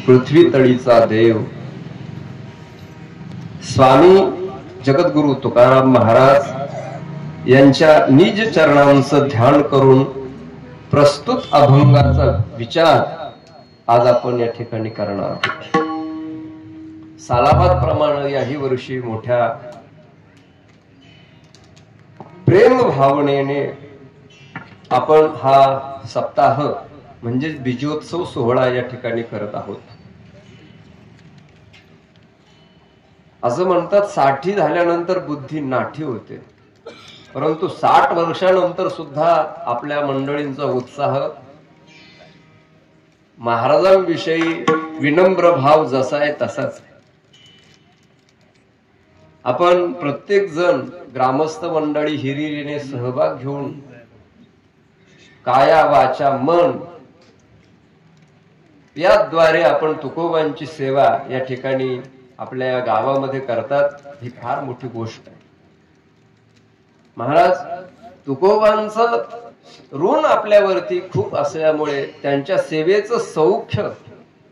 पृथ्वी तळीचा देव स्वामी जगद्गुरु तुकाराम महाराज यांच्या निज चरणांचं ध्यान करून प्रस्तुत अभंगाचा विचार आज आपण या ठिकाणी करणार आहोत। सालाबाद प्रमाणे याही वर्षी मोठ्या प्रेम भावनेने आपण हा सप्ताह म्हणजे बीजोत्सव सोहळा या ठिकाणी करत आहोत। असं म्हणतात 60 झाल्यानंतर बुद्धी नाठी होते, परंतु 60 वर्षानंतर सुद्धा आपल्या मंडळींचा उत्साह महाराजांविषयी विनम्र भाव जसा आहे तसाच आहे। आपण प्रत्येक जण ग्रामस्थ मंडळी हिरिरीने सहभाग घेऊन काया वाचा मन याद्वारे आपण तुकोबांची सेवा या ठिकाणी आपल्या गावामध्ये करतात। ही फार मोठी गोष्ट आहे। महाराज तुकोबांचं ऋण आपल्यावरती खूप असल्यामुळे त्यांच्या सेवेचं सौख्य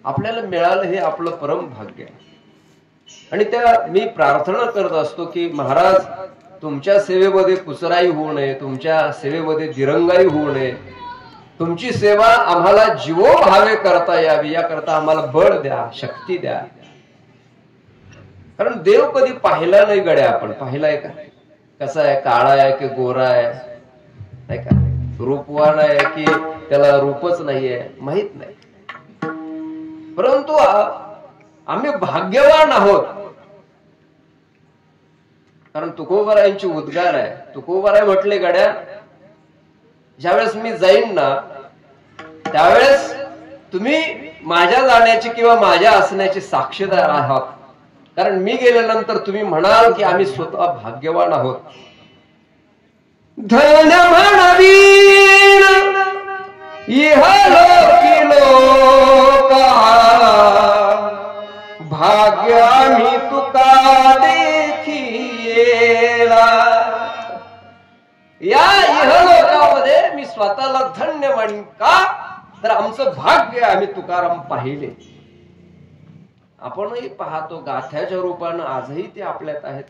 आपल्याला मिळालं हे आपलं परम भाग्य आहे। आणि त्या मी प्रार्थना करत असतो की महाराज तुमच्या सेवेमध्ये कुचराई होऊ नये, तुमच्या सेवेमध्ये दिरंगाई होऊ नये, तुमची सेवा आम्हाला जीवोभावे करता यावी याकरता आम्हाला बळ द्या, शक्ती द्या। कारण देव कधी पाहिला नाही गड्या, आपण पाहिलाय का? कसा आहे, काळा आहे की गोरा आहे, नाही का, रूपवान आहे की त्याला रूपच नाहीये, माहित नाही। परंतु आम्ही भाग्यवान आहोत, कारण तुकोबारायांची उद्गार आहे। तुकोबाराय म्हटले गड्या, ज्यावेळेस मी जाईन ना त्यावेळेस तुम्ही माझ्या जाण्याची किंवा माझ्या असण्याची साक्षीदार आहात, कारण मी गेल्यानंतर तुम्ही म्हणाल की आम्ही स्वतः भाग्यवान आहोत। धन म्हणवीन इहलोकी लोका, भाग्य आम्ही तुका देखियेला। या इहलोकामध्ये मी स्वतःला धन्य म्हणीन, का तर आमचं भाग्य आम्ही तुकाराम पाहिले। आपणही पाहतो गाथ्याच्या रूपानं आजही ते आपल्यात आहेत।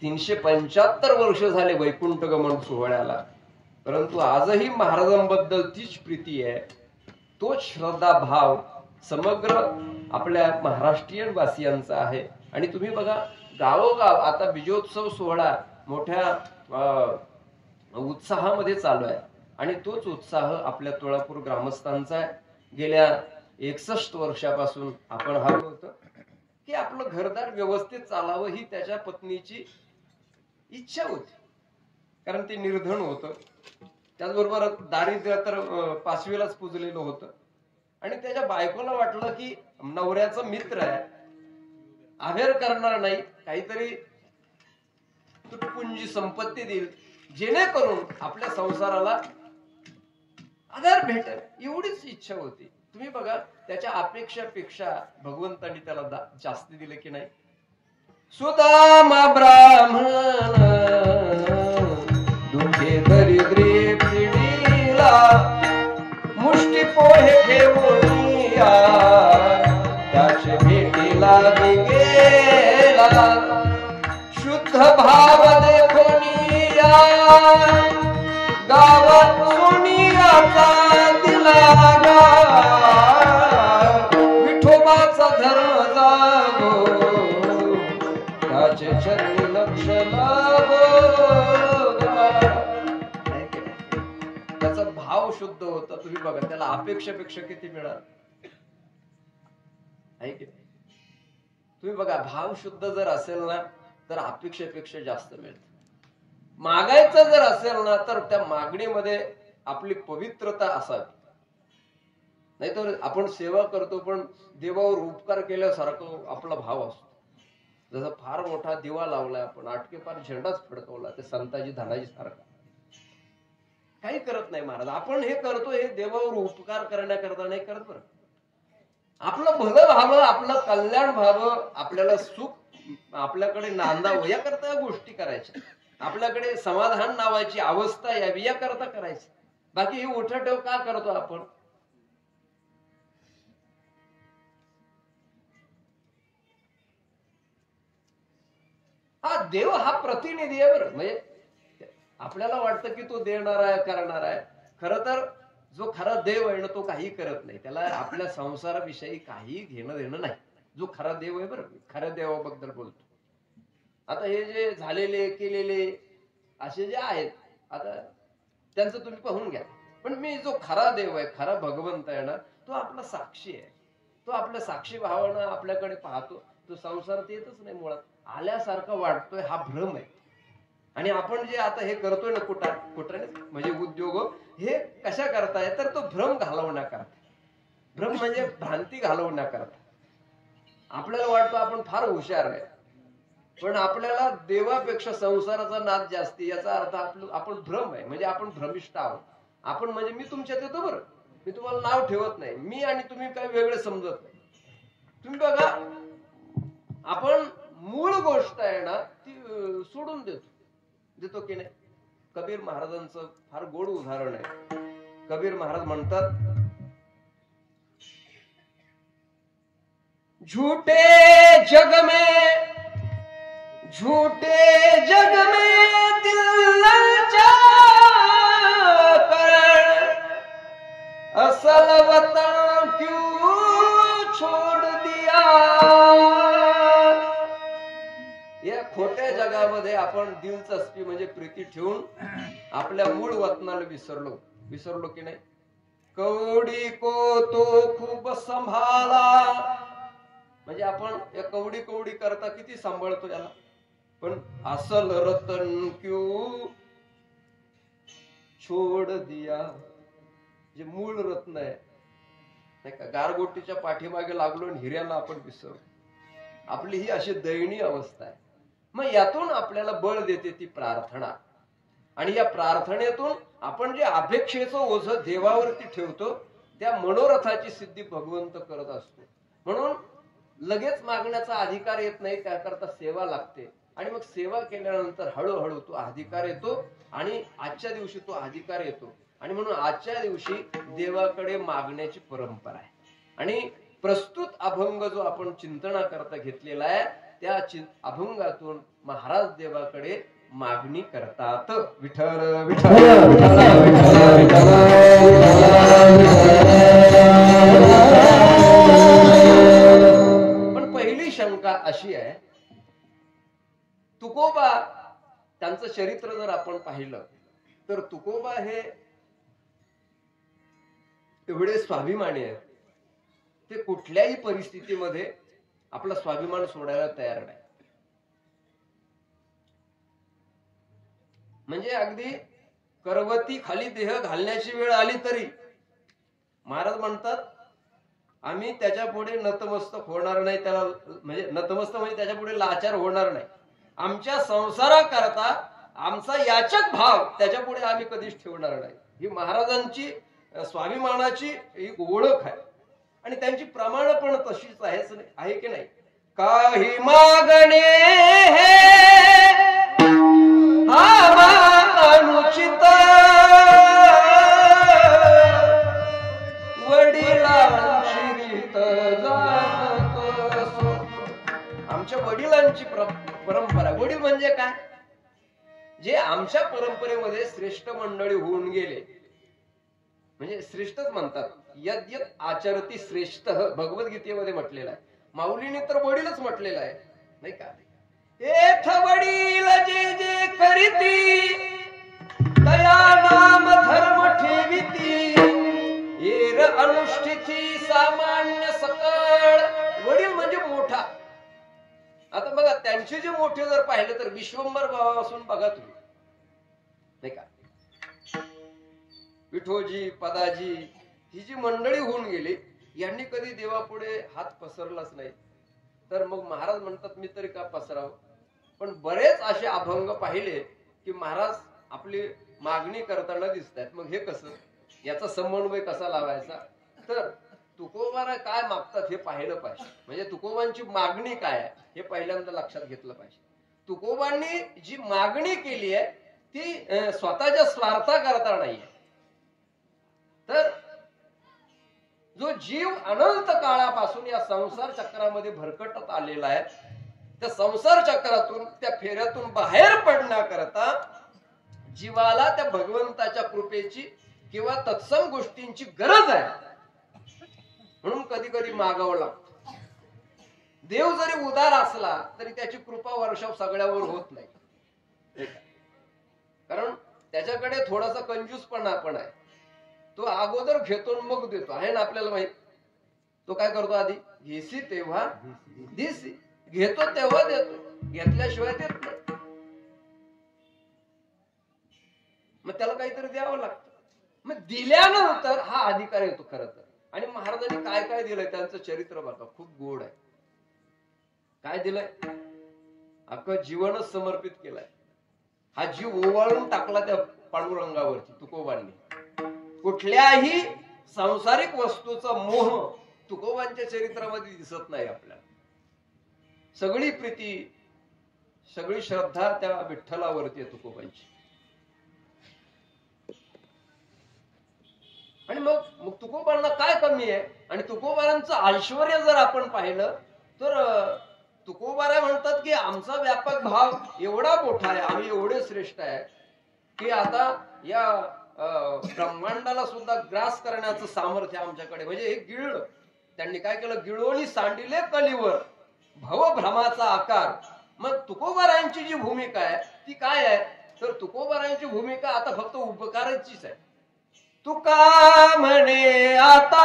375 वर्ष झाले वैकुंठ गमन सोहळ्याला, परंतु आजही महाराजांबद्दल तीच प्रीती आहे, तोच श्रद्धा भाव समग्र आपल्या महाराष्ट्रीयन वासियांचा आहे। आणि तुम्ही बघा गावोगाव आता बीजोत्सव सोहळा मोठ्या उत्साहामध्ये चालू आहे, आणि तोच उत्साह आपल्या तुळापूर ग्रामस्थांचा आहे। गेल्या 61 वर्षापासून आपण हवं होतं की आपलं घरदार व्यवस्थित चालावं ही त्याच्या पत्नीची इच्छा होती, कारण ते निर्धन होतं, त्याचबरोबर दारिद्र्य तर 5वीलाच पुजलेलं होतं। आणि त्याच्या बायकोला वाटलं की नवऱ्याचा मित्र आहे, अभेर करणार नाही, काहीतरी तुटपुंजी संपत्ती देईल जेणेकरून आपल्या संसाराला आधार भेटेल, एवढीच इच्छा होती। तुम्ही बघा त्याच्या अपेक्षापेक्षा भगवंतांनी त्याला जास्ती दिले की नाही। सुदामा ब्राह्मण दुखे दरिद्री पिढीला, मुष्टी पोहे घेऊन त्याच्या भेटीला गेला। शुद्ध भाव देखोनिया गावात सोनियाचा दिला गा, विठोबाचा धर्म जागो त्याचे चरणी लक्ष लागो। त्याचा भाव शुद्ध होता। तुम्ही बघा त्याला अपेक्षापेक्षा किती मिळाल आहे की नाही? तुम्ही बघा भाव शुद्ध जर असेल ना तर अपेक्षेपेक्षा जास्त मिळतं। मागायचं जर असेल ना तर त्या मागणीमध्ये आपली पवित्रता असावी, नाहीतर आपण सेवा करतो पण देवावर उपकार केल्यासारखं आपला भाव असतो। जसं फार मोठा दिवा लावलाय आपण, आटके पार झेंडाच फडकवला, ते संताजी धनाजी सारखा, काही करत नाही महाराज। आपण हे करतो हे देवावर उपकार करण्याकरता नाही करत बरं, आपलं भलं व्हावं, आपलं कल्याण व्हावं, आपल्याला सुख आपल्याकडे नांदावं याकरता या गोष्टी करायच्या, आपल्याकडे समाधान नावाची अवस्था यावी याकरता करायची। बाकी हे उठाठेव का करतो आपण? हा देव हा प्रतिनिधी आहे बरं. म्हणजे आपल्याला वाटतं की तो देणार आहे करणार आहे, खरं तर जो खरा देव आहे ना तो काही करत नाही, त्याला आपल्या संसाराविषयी काही घेणं देणं नाही. जो खरा देव आहे बरं, खऱ्या देवाबद्दल बोलतो. आता हे जे झालेले केलेले असे जे आहेत आता त्यांचं तुम्ही पाहून घ्या, पण मी जो खरा देव आहे, खरा भगवंत आहे ना, तो आपला साक्षी आहे. तो आपल्या साक्षी भावानं आपल्याकडे पाहतो. तो संसारात येतच नाही, मुळात आल्यासारखा वाटतोय, हा भ्रम आहे. आणि आपण जे आता हे करतोय ना कुठाने म्हणजे उद्योग, हे कशा करताय तर तो भ्रम घालवण्याकरता. भ्रम म्हणजे भ्रांती घालवण्याकरता. आपल्याला वाटतं आपण फार हुशार आहे, पण आपल्याला देवापेक्षा संसाराचा नाद जास्ती, याचा अर्थ आपण भ्रम आहे, म्हणजे आपण भ्रमिष्ठ आहोत. आपण म्हणजे मी तुमच्यात येतो बरं, मी तुम्हाला नाव ठेवत नाही, मी आणि तुम्ही काही वेगळे समजत नाही. तुम्ही बघा, आपण मूळ गोष्ट आहे ना ती सोडून देतो की नाही. कबीर महाराजांचं फार गोड उदाहरण आहे. कबीर महाराज म्हणतात, झूठे जग में दिल ललचा कर, असल वतन क्यों छोड़ दिया. या खोट्या जगामध्ये आपण दिलचस्पी म्हणजे प्रीती ठेवून आपल्या मूळ वतनाला विसरलो की नाही. कवडी को तो खूप संभाळा, म्हणजे आपण या कवडी करता किती सांभाळतो याला, पण असल रतन क्यों छोड़ दिया, जे मूळ रत्न आहे नाही का, गारगोटीच्या पाठीमागे लागलो आणि हिऱ्याला आपण विसरलो. आपली ही अशी दयनीय अवस्था आहे. मग यातून आपल्याला बळ देते ती प्रार्थना, आणि या प्रार्थनेतून आपण जे अपेक्षेचं ओझं देवावरती ठेवतो त्या मनोरथाची सिद्धी भगवंत करत असतो. म्हणून लगेच मागण्याचा अधिकार येत नाही, त्याकरता सेवा लागते. आणि मग सेवा केल्यानंतर हळूहळू तो अधिकार येतो, आणि आजच्या दिवशी तो अधिकार येतो. आणि म्हणून आजच्या दिवशी देवाकडे मागण्याची परंपरा आहे. आणि प्रस्तुत अभंग जो आपण चिंतना करता घेतलेला आहे, त्या अभंगातून महाराज देवाकडे मागणी करतात. विठ्ठल विठ्ठल पण पहिली शंका अशी आहे, तुकोबा त्यांचं चरित्र जर आपण पाहिलं तर तुकोबा हे एवढे स्वाभिमानी आहेत, ते कुठल्याही परिस्थितीमध्ये आपला स्वाभिमान सोडायला तयार नाही. म्हणजे अगदी करवती खाली देह घालण्याची वेळ आली तरी महाराज म्हणतात, आम्ही त्याच्या पुढे नतमस्तक होणार नाही. त्याला म्हणजे नतमस्तक म्हणजे त्याच्या पुढे लाचार होणार नाही. आमच्या संसाराकरता आमचा याचक भाव त्याच्या पुढे आम्ही कधीच ठेवणार नाही. ही महाराजांची स्वाभिमानाची एक ओळख आहे. आणि त्यांची प्रमाण पण तशीच आहे की नाही. काही मागणे अनुचित वडिलांची रीत जाणतो. आमच्या वडिलांची परंपरा. वडील म्हणजे काय, जे आमच्या परंपरेमध्ये श्रेष्ठ मंडळी होऊन गेले, म्हणजे श्रेष्ठच म्हणतात. यद यद आचरती श्रेष्ठ भगवद्गीतेमध्ये म्हटलेलं आहे. माऊलीने तर वडीलच म्हटलेलं आहे नाही का. एथ वडील जे जे करीती दया नाम धर्म ठेविती, येर अनुष्ठिती सामान्य सकळ. वडील म्हणजे मोठा. आता बघा, त्यांचे जे मोठे जर पाहिलं तर विश्वंभर भावापासून बघा तुम्ही नाही का. विठोजी पदाजी ही जी मंडळी होऊन गेली, यांनी कधी देवापुढे हात पसरलाच नाही. तर मग महाराज म्हणतात, मी तरी का पसराव. पण बरेच असे अभंग पाहिले की महाराज आपली मागणी करताना दिसत आहेत. मग हे कसं, याचा समन्वय कसा लावायचा. तर तुकोबाला काय मागतात हे पाहिलं पाहिजे. म्हणजे तुकोबांची मागणी काय आहे हे पहिल्यांदा लक्षात घेतलं पाहिजे. तुकोबांनी जी मागणी केली आहे ती स्वतःच्या स्वार्था करता नाहीये. तर जो जीव अनंत काळापासून या संसार चक्रामध्ये भरकटत आलेला आहे, त्या संसार चक्रातून, त्या फेऱ्यातून बाहेर पडण्याकरता जीवाला त्या भगवंताच्या कृपेची किंवा तत्सम गोष्टींची गरज आहे. म्हणून कधी कधी मागावं लागतं. देव जरी उदार असला तरी त्याची कृपा वर्षाव सगळ्यावर होत नाही. कारण त्याच्याकडे थोडासा कंजूसपणा पण आहे. तो अगोदर घेतो मग देतो, आहे ना आपल्याला माहित. तो काय करतो, आधी घेसी तेव्हा दिसी, घेतो तेव्हा देतो, घेतल्याशिवाय देत नाही. मग त्याला काहीतरी द्यावं लागतं. मग दिल्यानंतर हा अधिकार येतो खरं तर. आणि महाराजांनी काय काय दिलंय त्यांचं चरित्र बघा, खूप गोड आहे. काय दिलंय, अख्खं जीवनच समर्पित केलंय. हा जीव ओवाळून टाकला त्या पांडुरंगावरती तुकोबांनी. कुठल्याही सांसारिक वस्तूचा मोह तुकोबांच्या चरित्रामध्ये दिसत नाही आपल्याला. सगळी प्रीती, सगळी श्रद्धा त्या विठ्ठलावरती आहे तुकोबांची. आणि मग तुकोबांना काय कमी आहे. आणि तुकोबांचं ऐश्वर्य जर आपण पाहिलं तर तुकोबारा म्हणतात की आमचा व्यापक भाव एवढा मोठा आहे, आम्ही एवढे श्रेष्ठ आहे की आता या ब्रह्मांडाला सुद्धा ग्रास करण्याचं सामर्थ्य आमच्याकडे. म्हणजे हे गिळलं त्यांनी. काय केलं, गिळोनी सांडिले कलीवर भवभ्रमाचा आकार. मग तुकोबारायांची जी भूमिका आहे ती काय आहे, तर तुकोबारायांची भूमिका आता फक्त उपकाराचीच आहे. तुका म्हणे आता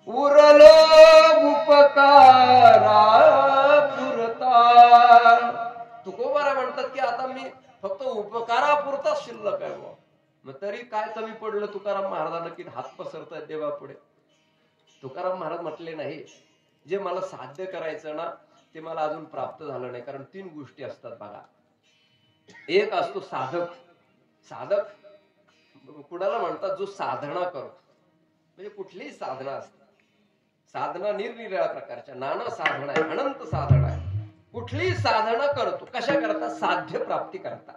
उरलो उपकारा पुरता. तुकोबारा म्हणतात की आता मी फक्त उपकारापुरता शिल्लक आहे. मग तरी काय कमी पडलं तुकाराम महाराजांना की हात पसरतात देवापुढे. तुकाराम महाराज म्हटले नाही, जे मला साध्य करायचं ना ते मला अजून प्राप्त झालं नाही. कारण 3 गोष्टी असतात बघा. एक असतो साधक. साधक कुणाला म्हणतात, जो साधना करतो. म्हणजे कुठलीही साधना असते. साधना निरनिराळ्या प्रकारच्या, नाना साधना आहे, अनंत साधना आहे. कुठलीही साधना करतो कशा करता, साध्य प्राप्ती करता.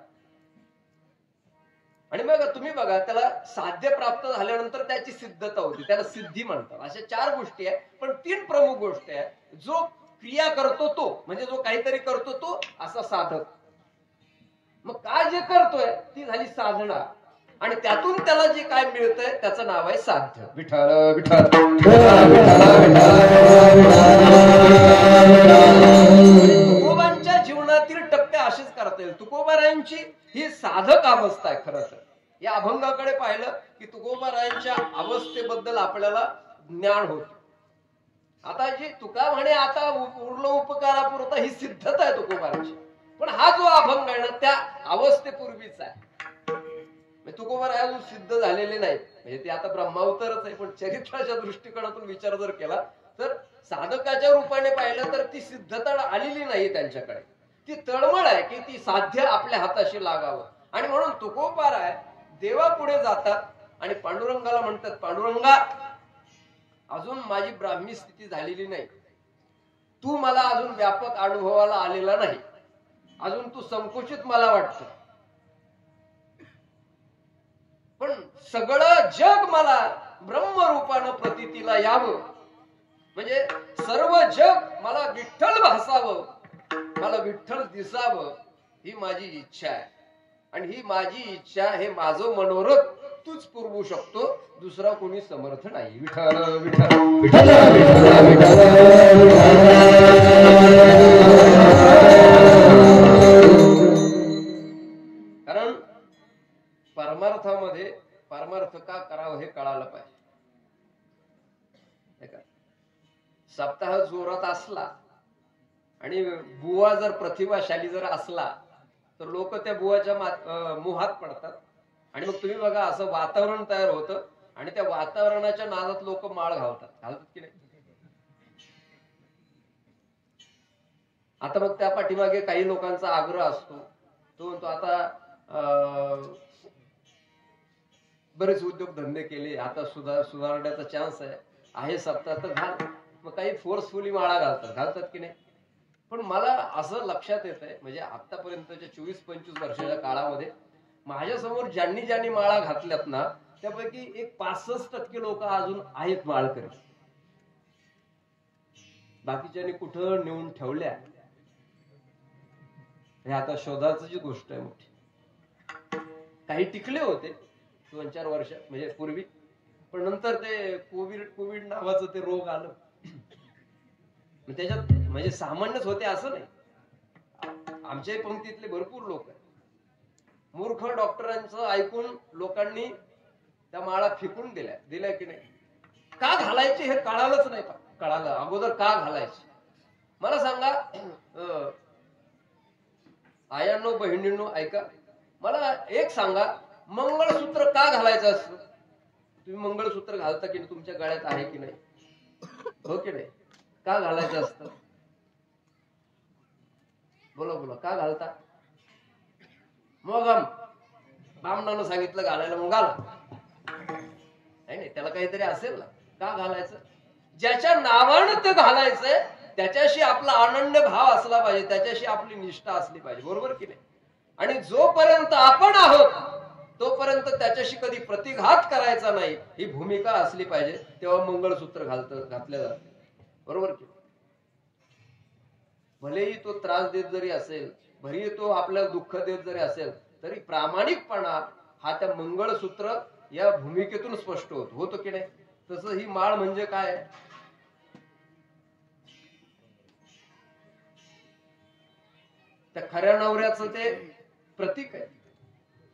आणि मग तुम्ही बघा, त्याला साध्य प्राप्त झाल्यानंतर त्याची सिद्धता होती, त्याला सिद्धी म्हणतात. अशा 4 गोष्टी आहेत. पण 3 प्रमुख गोष्टी आहेत. जो क्रिया करतो तो, म्हणजे जो काहीतरी करतो तो असा साधक. मग काय जे करतोय ती झाली साधना. आणि त्यातून त्याला जे काय मिळतंय त्याचं नाव आहे साध्य. विठ्ठल विठ्ठल तुकोबांच्या जीवनातील टप्पे असेच करता येईल. तुकोबारायांची ही साधक अवस्था आहे. खरं तर या अभंगाकडे पाहिलं की तुकोबारायांच्या अवस्थेबद्दल आपल्याला ज्ञान होत. आता जी तुका म्हणे आता उरलो उपकारापुरता, ही सिद्धता आहे तुकोबारांची. पण हा जो अभंग आहे ना त्या अवस्थेपूर्वीचा आहे. तुकोबार अजून सिद्ध झालेले नाही. म्हणजे ते आता ब्रह्मावतारच आहे. पण चरित्राच्या दृष्टिकोनातून विचार जर केला तर साधकाच्या रूपाने पाहिलं तर ती सिद्धता आलेली नाही त्यांच्याकडे. ती तळमळ आहे की ती साध्य आपल्या हाताशी लागावं. आणि म्हणून तुकोबार आहे देवापुढे जातात आणि पांडुरंगाला म्हणतात, पांडुरंगा अजून माझी ब्राह्मी स्थिती झालेली नाही. तू मला अजून व्यापक अनुभवाला आलेला नाही. अजून तू संकुचित मला वाटतं. पण सगळं जग मला ब्रह्मरूपानं प्रतीतीला यावं. म्हणजे सर्व जग मला विठ्ठल भासावं, मला विठ्ठल दिसावं, ही माझी इच्छा आहे. आणि ही माझी इच्छा, हे माझं मनोरथ तूच पुरवू शकतो, दुसरा कोणी समर्थ नाही. विठ्ठल विठ्ठल विठ्ठल कारण परमार्थामध्ये परमार्थ का करावं हे कळालं पाहिजे. सप्ताह जोरात असला आणि बुवा जर प्रतिभाशाली जर असला तर लोक त्या बुवाच्या मोहात पडतात. आणि मग तुम्ही बघा असं वातावरण तयार होतं आणि त्या वातावरणाच्या नादात लोक माळ घालतात की नाही. आता मग त्या पाठीमागे काही लोकांचा आग्रह असतो. तो म्हणतो आता बरेच उद्योग धंदे केले, आता सुधारण्याचा चान्स आहे सप्ताह तर घाल. मग काही फोर्सफुली माळा घालतात की नाही. पण मला असं लक्षात येत आहे, म्हणजे आतापर्यंतच्या 24-25 वर्षाच्या काळामध्ये माझ्या समोर ज्यांनी माळा घातल्यात ना त्यापैकी एक 65% लोक अजून आहेत माळकरी. बाकीच्यानी कुठं नेऊन ठेवल्या हे आता शोधाची गोष्ट आहे मोठी. काही टिकले होते 2-4 वर्ष म्हणजे पूर्वी, पण नंतर ते कोविड नावाचं ते रोग आलं. त्याच्यात म्हणजे सामान्यच होते असं नाही. आमच्या पंक्तीतले भरपूर लोक आहेत. मूर्ख डॉक्टरांचं ऐकून लोकांनी त्या माळा फेकून दिल्या की नाही. का घालायचे हे कळालंच नाही. कळालं अगोदर का घालायचे मला सांगा. आयांनो बहिणींनो ऐका, मला एक सांगा, मंगळसूत्र का घालायचं असतं? तुम्ही मंगळसूत्र घालता की नाही? तुमच्या गळ्यात आहे की नाही? हो की नाही? का घालायचं असतं? बोला का घालता? मग बामणानं सांगितलं घालायला, मग घाला. नाही त्याला काहीतरी असेल ना. का घालायचं? ज्याच्या नावानं ते घालायचंय त्याच्याशी आपला आनंद भाव असला पाहिजे, त्याच्याशी आपली निष्ठा असली पाहिजे. बरोबर की नाही? आणि जोपर्यंत आपण आहोत तोपर्यंत त्याच्याशी कधी प्रतिघात करायचा नाही ही भूमिका असली पाहिजे. तेव्हा मंगळसूत्र घातले जाते. बरोबर की? भलेही तो त्रास देत जरी असेल, भलेही तो आपल्याला दुःख देत जरी असेल, तरी प्रामाणिकपणा हा त्या मंगळसूत्र या भूमिकेतून स्पष्ट होतो की नाही? तसं ही माळ म्हणजे काय? त्या खऱ्या नवऱ्याचं ते प्रतीक आहे.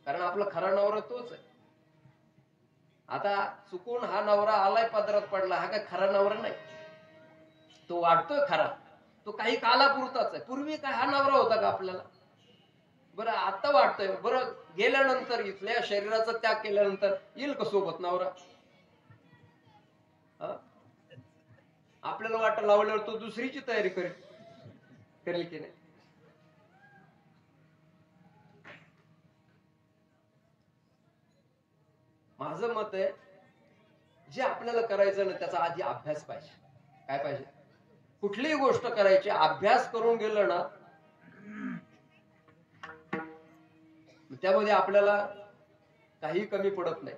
कारण आपला खरा नवरा तोच आहे. आता चुकून हा नवरा आलाय पदरात पडला, हा काय खरा नवरा नाही. तो वाटतोय खरा, तो काही कालापुरताच आहे. पूर्वी काय हा नवरा होता का आपल्याला? बरं आता वाटतोय. बरं गेल्यानंतर, इथल्या शरीराचा त्याग केल्यानंतर येईल का सोबत नवरा? आपल्याला वाट लावल्यावर तो दुसरीची तयारी करेल की नाही? माझं मत आहे, जे आपल्याला करायचं ना त्याचा आधी अभ्यास पाहिजे. काय पाहिजे? कुठलीही गोष्ट करायची अभ्यास करून गेलं ना, त्यामध्ये आपल्याला काही कमी पडत नाही.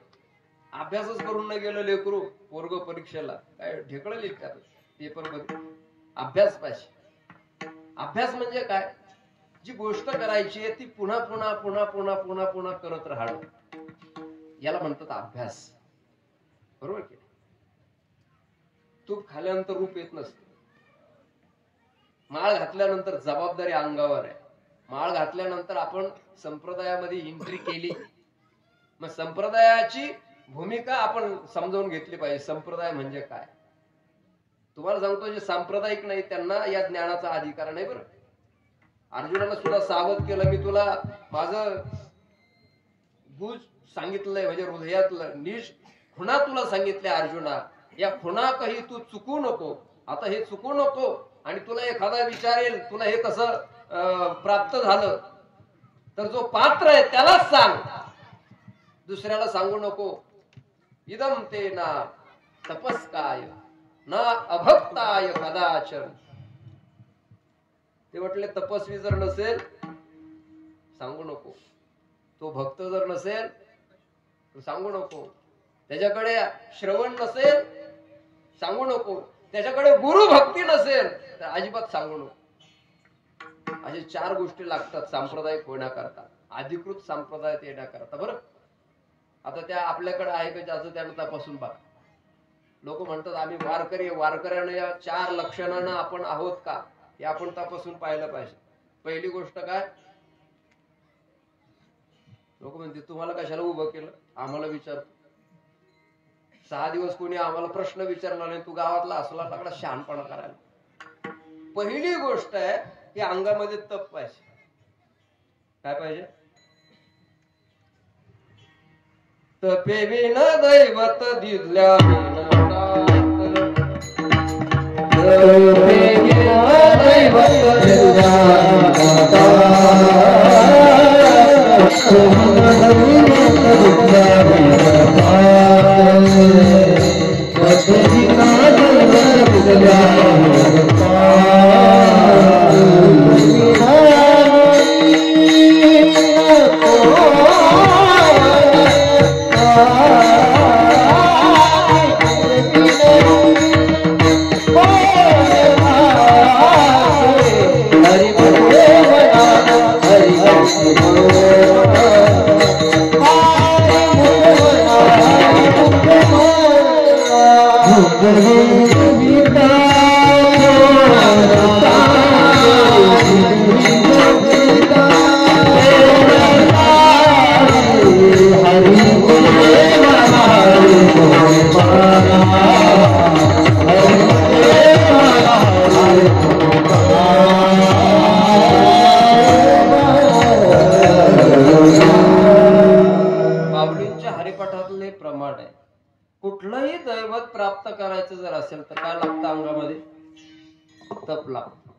अभ्यासच करून नाही गेलं लेकरू वर्ग परीक्षेला काय ढेकळं लिहितात पेपर मध्ये. अभ्यास पाहिजे. अभ्यास म्हणजे काय? जी गोष्ट करायची आहे ती पुन्हा पुन्हा पुन्हा पुन्हा पुन्हा पुन्हा करत राहणं, याला म्हणतात अभ्यास. बरोबर की? तूप खाल्यानंतर रूप येत नसते. माळ घातल्यानंतर जबाबदारी अंगावर आहे. माळ घातल्यानंतर आपण संप्रदायामध्ये एंट्री केली, मग संप्रदायाची भूमिका आपण समजावून घेतली पाहिजे. संप्रदाय म्हणजे काय? तुम्हाला सांगतो, जे सांप्रदायिक नाही त्यांना या ज्ञानाचा अधिकार नाही. बरं, अर्जुनाला सुद्धा सावध केलं, मी तुला माझं गुज सांगितलंय, म्हणजे हृदयातलं नीश खुणा तुला सांगितल्या अर्जुना, या खुणा काही तू चुकू नको. आता हे चुकू नको. आणि तुला एखादा विचारेल तुला हे कसं प्राप्त झालं, तर जो पात्र आहे त्यालाच सांग, दुसऱ्याला सांगू नको. इदम ते ना तपस्काय ना अभक्ताय कदाचन. ते म्हटले तपस्वी जर नसेल सांगू नको, तो भक्त जर नसेल तर सांगू नको, त्याच्याकडे श्रवण नसेल सांगू नको, त्याच्याकडे गुरु भक्ती नसेल तर अजिबात सांगू नको. अशा 4 गोष्टी लागतात सांप्रदायिक होण्याकरता, अधिकृत संप्रदायात येण्याकरता. बरं, आता त्या आपल्याकडे आहे का ज्याचं त्यानं तपासून बघा. लोक म्हणतात आम्ही वारकरी, वारकऱ्यानं या 4 लक्षणांना आपण आहोत का हे आपण तपासून पाहिलं पाहिजे. पहिली गोष्ट काय? लोक म्हणते तुम्हाला कशाला उभं केलं? आम्हाला विचारतो. 6 दिवस कोणी आम्हाला प्रश्न विचारला नाही, तू गावातला असला लागला शहाणपणा करायला. पहिली गोष्ट आहे की अंगामध्ये तप पाहिजे. काय पाहिजे? तपे विन दैवत दिल्या Oh चित्रपटातले प्रमाण आहे. कुठलंही दैवत प्राप्त करायचं जर असेल तर काय लागतं अंगामध्ये? तप लागतं.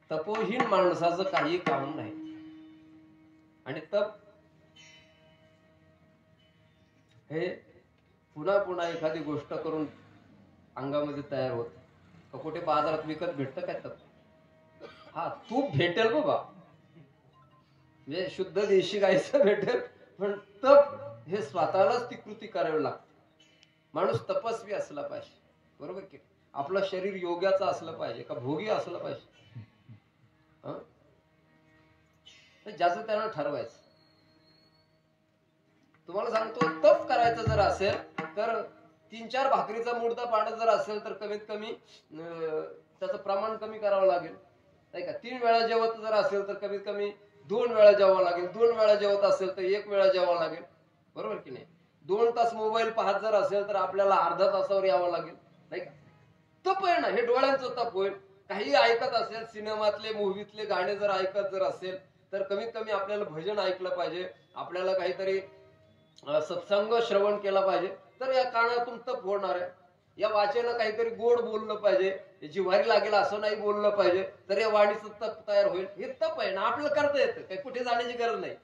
तपोहीन माणसाचं काही काम नाही. आणि तप हे पुन्हा पुन्हा एखादी गोष्ट करून अंगामध्ये तयार होत. कुठे बाजारात विकत भेटतं काय तप? हा, तूप भेटेल बाबा, म्हणजे शुद्ध देशी गायचं भेटेल, पण तप हे स्वतःलाच ती कृती करावी लागते. माणूस तपस्वी असला पाहिजे, बरोबर की? आपलं शरीर योग्याचं असलं पाहिजे का भोगी असलं पाहिजे? ज्याचं त्यानं ठरवायचं. तुम्हाला सांगतो, तप करायचं जर असेल तर 3-4 भाकरीचा मुर्दा पाण्यात जर असेल तर कमीत कमी त्याचं प्रमाण कमी करावं लागेल, नाही का? 3 वेळा जेवत जर असेल तर कमीत कमी 2 वेळा जेवावं लागेल. 2 वेळा जेवत असेल तर 1 वेळा जेवावं लागेल, बरोबर की नाही? 2 तास मोबाईल पाहत जर असेल तर आपल्याला अर्धा तासावर यावं लागेल, नाही का? तप आहे ना, हे डोळ्यांचं तप होईल. काही ऐकत असेल, सिनेमातले मूव्हीतले गाणे जर ऐकत जर असेल तर कमीत कमी आपल्याला भजन ऐकलं पाहिजे, आपल्याला काहीतरी सत्संग श्रवण केला पाहिजे, तर या कानातून तप होणार आहे. या वाचेनं काहीतरी गोड बोललं पाहिजे, जिव्हारी लागेल असं नाही बोललं पाहिजे, तर या वाणीचं तप तयार होईल. हे तप आहे ना, आपल्याला करता येतं, काही कुठे जाण्याची गरज नाही,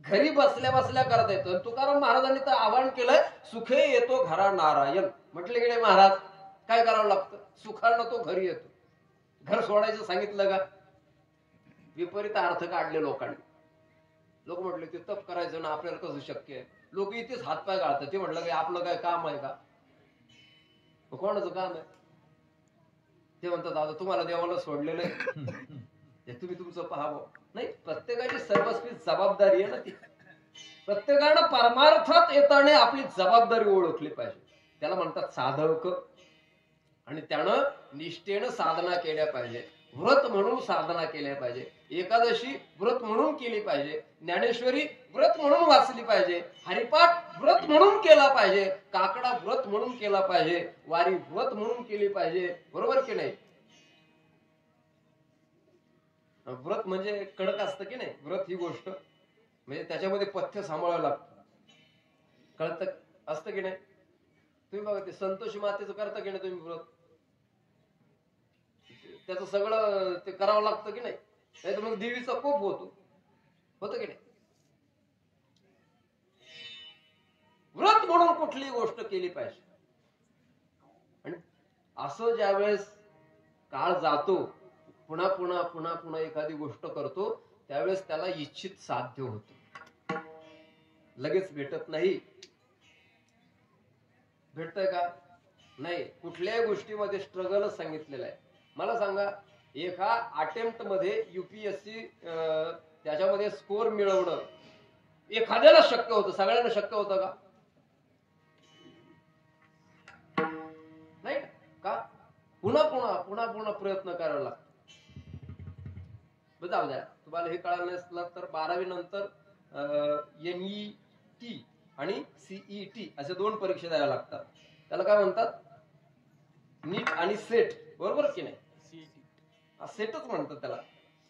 घरी बसल्या बसल्या करता येतं. तुकाराम महाराजांनी तर आवाहन केलंय, सुखे येतो घरा नारायण. म्हटले की नाही महाराज, काय करावं लागतं? सुखानं तो घरी येतो. घर सोडायचं सांगितलं का? विपरीत अर्थ काढले लोकांनी. लोक म्हटले ते तप करायचं ना, आपल्याला कसं शक्य आहे? लोक इथेच हातपाय गाळतात. ते म्हटलं की आपलं काय काम आहे का? कोणाचं काम आहे? ते म्हणतात आता तुम्हाला देवाला सोडलेलं आहे, तुम्ही तुमचं पाहावं. नाही, प्रत्येकाची सर्वस्वी जबाबदारी आहे ना ती. प्रत्येकानं परमार्थात येताना आपली जबाबदारी ओळखली पाहिजे. त्याला म्हणतात साधक. आणि त्यानं निष्ठेनं साधना केल्या पाहिजे, व्रत म्हणून साधना केल्या पाहिजे. एकादशी व्रत म्हणून केली पाहिजे, ज्ञानेश्वरी व्रत म्हणून वाचली पाहिजे, हरिपाठ व्रत म्हणून केला पाहिजे, काकडा व्रत म्हणून केला पाहिजे, वारी व्रत म्हणून केली पाहिजे, बरोबर की नाही? व्रत म्हणजे कडक असतं की नाही? व्रत ही गोष्ट म्हणजे त्याच्यामध्ये पथ्य सांभाळावं लागतं, कळतं असतं की नाही? तुम्ही बघा, ते संतोषी मातेचं करता की नाही तुम्ही व्रत? त्याचं सगळं ते करावं लागतं की नाही? नाही तर मग देवीचा कोप होतं की नाही? व्रत म्हणून कुठली गोष्ट केली पाहिजे. आणि असं ज्यावेळेस काळ जातो, पुन्हा पुन्हा पुन्हा पुन्हा एखादी गोष्ट करतो, त्यावेळेस त्याला इच्छित साध्य होतं. लगेच भेटत नाही. भेटतंय का? नाही. कुठल्याही गोष्टीमध्ये स्ट्रगलच सांगितलेलं आहे. मला सांगा, एका अटेम्प्ट मध्ये युपीएससी त्याच्यामध्ये स्कोर मिळवणं एखाद्याला शक्य होतं, सगळ्यांना शक्य होतं का? नाही का? पुन्हा पुन्हा पुन्हा पुन्हा प्रयत्न करावा लागतो. जाऊ द्या, तुम्हाला हे कळालं नसलं तर 12वी नंतर NET आणि CET असे 2 परीक्षा द्याव्या लागतात. त्याला काय म्हणतात? नीट आणि सेट, बरोबर की नाही? सेटच म्हणतात त्याला,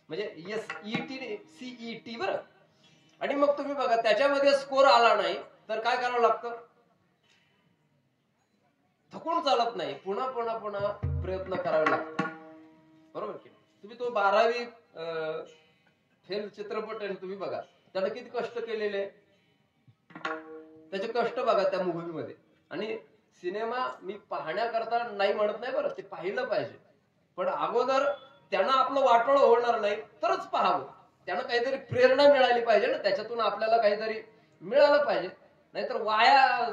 म्हणजे SET CET बरं. आणि मग तुम्ही बघा, त्याच्यामध्ये स्कोर आला नाही तर काय करावं लागतं? थकून चालत नाही, पुन्हा पुन्हा पुन्हा प्रयत्न करावे लागतात, बरोबर की नाही? तुम्ही तो 12वी फेल चित्रपट आहे, तुम्ही बघा त्यानं किती कष्ट केलेले, त्याचे कष्ट बघा त्या मूव्ही मध्ये. आणि सिनेमा मी पाहण्याकरता नाही म्हणत नाही बरं, ते पाहिलं पाहिजे, पण अगोदर त्यांना आपलं वाटोळं होणार नाही तरच पाहावं. त्यांना काहीतरी प्रेरणा मिळाली पाहिजे ना, त्याच्यातून आपल्याला काहीतरी मिळालं पाहिजे. नाहीतर वाया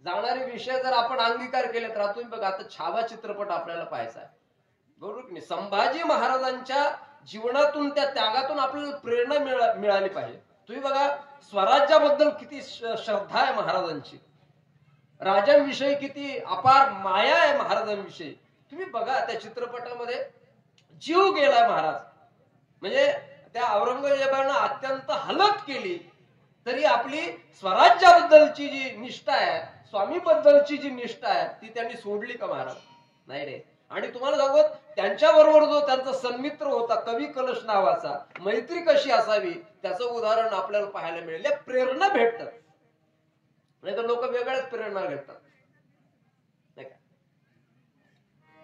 जाणारे विषय जर आपण अंगीकार केले तर, तुम्ही बघा आता छावा चित्रपट आपल्याला पाहायचा आहे, बरोबर की नाही? संभाजी महाराजांच्या जीवनातून, त्या त्यागातून आपल्याला प्रेरणा मिळाली पाहिजे. तुम्ही बघा, स्वराज्याबद्दल किती श्रद्धा आहे महाराजांची, राजांविषयी किती अपार माया आहे महाराजांविषयी. तुम्ही बघा त्या चित्रपटामध्ये जीव गेलाय महाराज, म्हणजे त्या औरंगजेबानं अत्यंत हलत केली तरी आपली स्वराज्याबद्दलची जी निष्ठा आहे, स्वामीबद्दलची जी निष्ठा आहे, ती त्यांनी सोडली का महाराज? नाही रे. आणि तुम्हाला सांगू, त्यांच्याबरोबर जो त्यांचा सन्मित्र होता कवी कलश नावाचा, मैत्री कशी असावी त्याचं उदाहरण आपल्याला पाहायला मिळेल. प्रेरणा भेटतात. नाही तर लोक वेगळ्याच प्रेरणा घेतात, नाही का?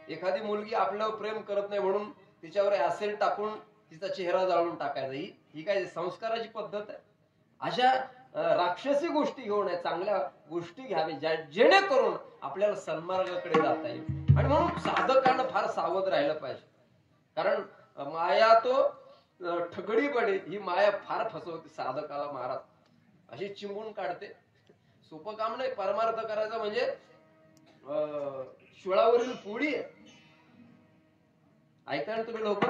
एखादी मुलगी आपल्यावर प्रेम करत नाही म्हणून तिच्यावर ऍसिड टाकून तिचा चेहरा जाळून टाकायचा, ही काय संस्काराची पद्धत आहे? अशा राक्षसी गोष्टी घेऊ नये, चांगल्या गोष्टी घ्यावी जेणेकरून आपल्याला सन्मार्गाकडे जाता येईल. आणि म्हणून साधकांना फार सावध राहिलं पाहिजे, कारण माया तो ठगडी पडे, ही माया फार फसवते साधकाला. महाराज अशी चिंबून काढते. सोपं काम नाही परमार्थ करायचं, म्हणजे शिळावरील पोळी आहे. ऐका ना तुम्ही लोक,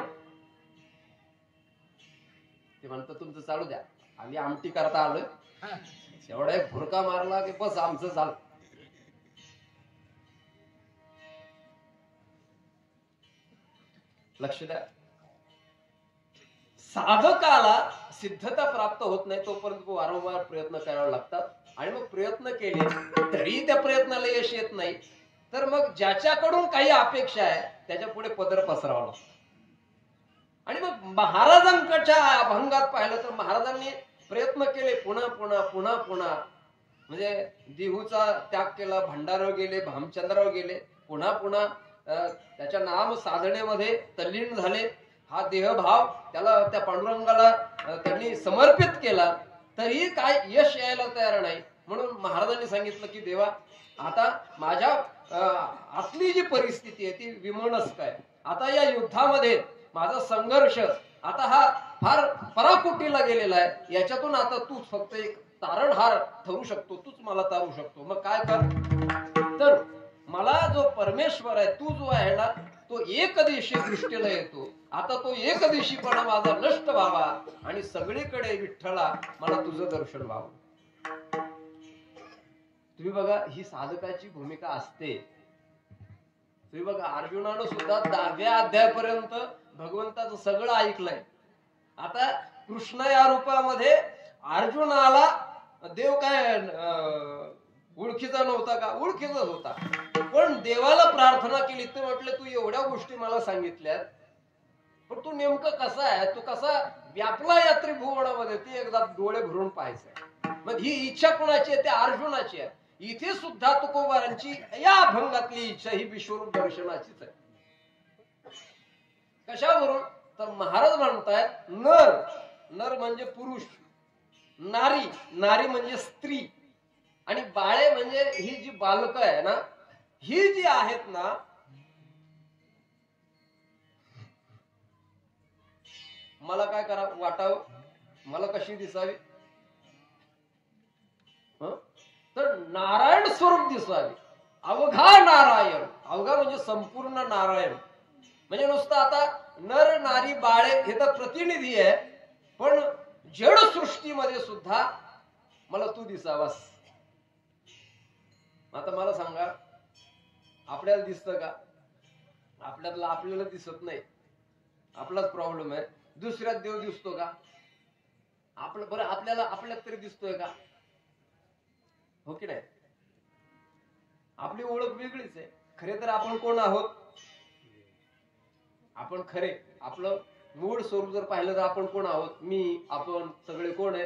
ते म्हणतात तुमचं चालू द्या, आम्ही आमटी करता आलोय, एवढा एक भुरका मारला की बस आमचं चाल. लक्ष द्या, साधकाला सिद्धता प्राप्त होत नाही तोपर्यंत वारंवार प्रयत्न करावे लागतात. आणि मग प्रयत्न केले तरी त्या प्रयत्नाला यश येत नाही, तर मग ज्याच्याकडून काही अपेक्षा आहे त्याच्या पुढे पदर पसरावं लागतं. आणि मग महाराजांच्या अभंगात पाहिलं तर महाराजांनी प्रयत्न केले पुन्हा पुन्हा पुन्हा पुन्हा, म्हणजे देहूचा त्याग केला, भंडारावर गेले, भामचंद्रावर गेले, पुन्हा पुन्हा त्याच्या नाम साधनेमध्ये तल्लीन झाले. हा देहभाव त्याला त्या पांडुरंगाला त्यांनी समर्पित केला, तरीही काय यश यायला तयार नाही. म्हणून महाराजांनी सांगितलं की देवा, आता माझ्या आतली जी परिस्थिती आहे ती विमनस्क आहे. आता या युद्धामध्ये माझा संघर्ष आता हा फार पराकुटीला गेलेला आहे. याच्यातून आता तूच फक्त एक तारणहार ठरू शकतो, तूच मला तारू शकतो. मग काय कर, तर मला जो परमेश्वर आहे, तू जो आहे ना, तो एकदेशी दृष्टीला येतो. आता तो एकदेशीपणा माझा नष्ट व्हावा आणि सगळीकडे विठ्ठला मला तुझं दर्शन व्हावं. तुम्ही बघा, ही साधकाची भूमिका असते. तुम्ही बघा, अर्जुनानं सुद्धा 10व्या अध्यायापर्यंत भगवंताचं सगळं ऐकलंय. आता कृष्ण या रूपामध्ये अर्जुनाला देव काय ओळखीचा नव्हता का? ओळखीचाच होता. पण देवाला प्रार्थना केली तर म्हटलं, तू एवढ्या गोष्टी मला सांगितल्यात, पण तू नेमकं कसा आहे, तू कसा व्यापला या त्रिभुवनामध्ये, ती एकदा डोळे भरून पाहायचंय. मग ही इच्छा कोणाची आहे? त्या अर्जुनाची आहे. इथे सुद्धा तुकोबारांची या अभंगातली इच्छा ही विश्वरूप दर्शनाचीच आहे. कशावरून? तर महाराज म्हणतायत नर, नर म्हणजे पुरुष, नारी, नारी म्हणजे स्त्री, आणि बाळे म्हणजे ही जी बालक आहे ना, ही जी आहेत ना, मला काय करा वाटावं, मला कशी दिसावी, तर नारायण स्वरूप दिसावी. अवघा नारायण, अवघा म्हणजे संपूर्ण नारायण. म्हणजे नुसतं आता नर नारी बाळे हे तर प्रतिनिधी आहे, पण जड सृष्टीमध्ये सुद्धा मला तू दिसावास. आता मला सांगा, आपल्याला दिसतं का? आपल्याला दिसत नाही. आपलाच प्रॉब्लेम आहे. दुसऱ्यात देव दिसतो का? आपलं बरं, आपल्यात तरी दिसतोय का? हो की नाही? आपली ओळख वेगळीच आहे. खरे तर आपण कोण आहोत? आपण खरे आपलं मूळ स्वरूप जर पाहिलं तर आपण कोण आहोत? मी, आपण सगळे कोण आहे?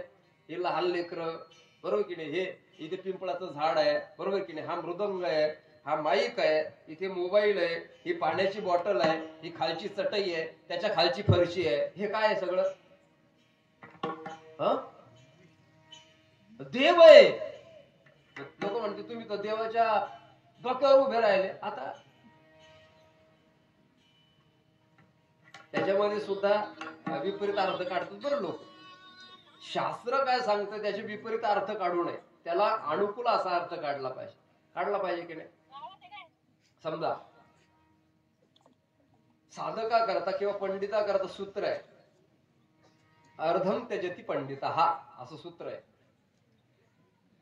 हे लहान लेकरं, बरोबर की नाही? हे इथे पिंपळाचं झाड आहे, बरोबर की नाही? हा मृदंग आहे, हा माईक आहे, इथे मोबाईल आहे, ही पाण्याची बॉटल आहे, ही खालची चटई आहे, त्याच्या खालची फरशी आहे. हे काय आहे सगळं? देव आहे. लोक म्हणते तुम्ही तर देवाच्या डोक्यावर उभे राहिले. आता त्याच्यामध्ये सुद्धा विपरीत अर्थ काढतात बरं लोक. शास्त्र काय सांगतं त्याचे विपरीत अर्थ काढू नये, त्याला अनुकूल असा अर्थ काढला पाहिजे की नाही? समजा साधका करता किंवा पंडिता करता सूत्र आहे, अर्धम त्यजति पंडिता, हा असं सूत्र आहे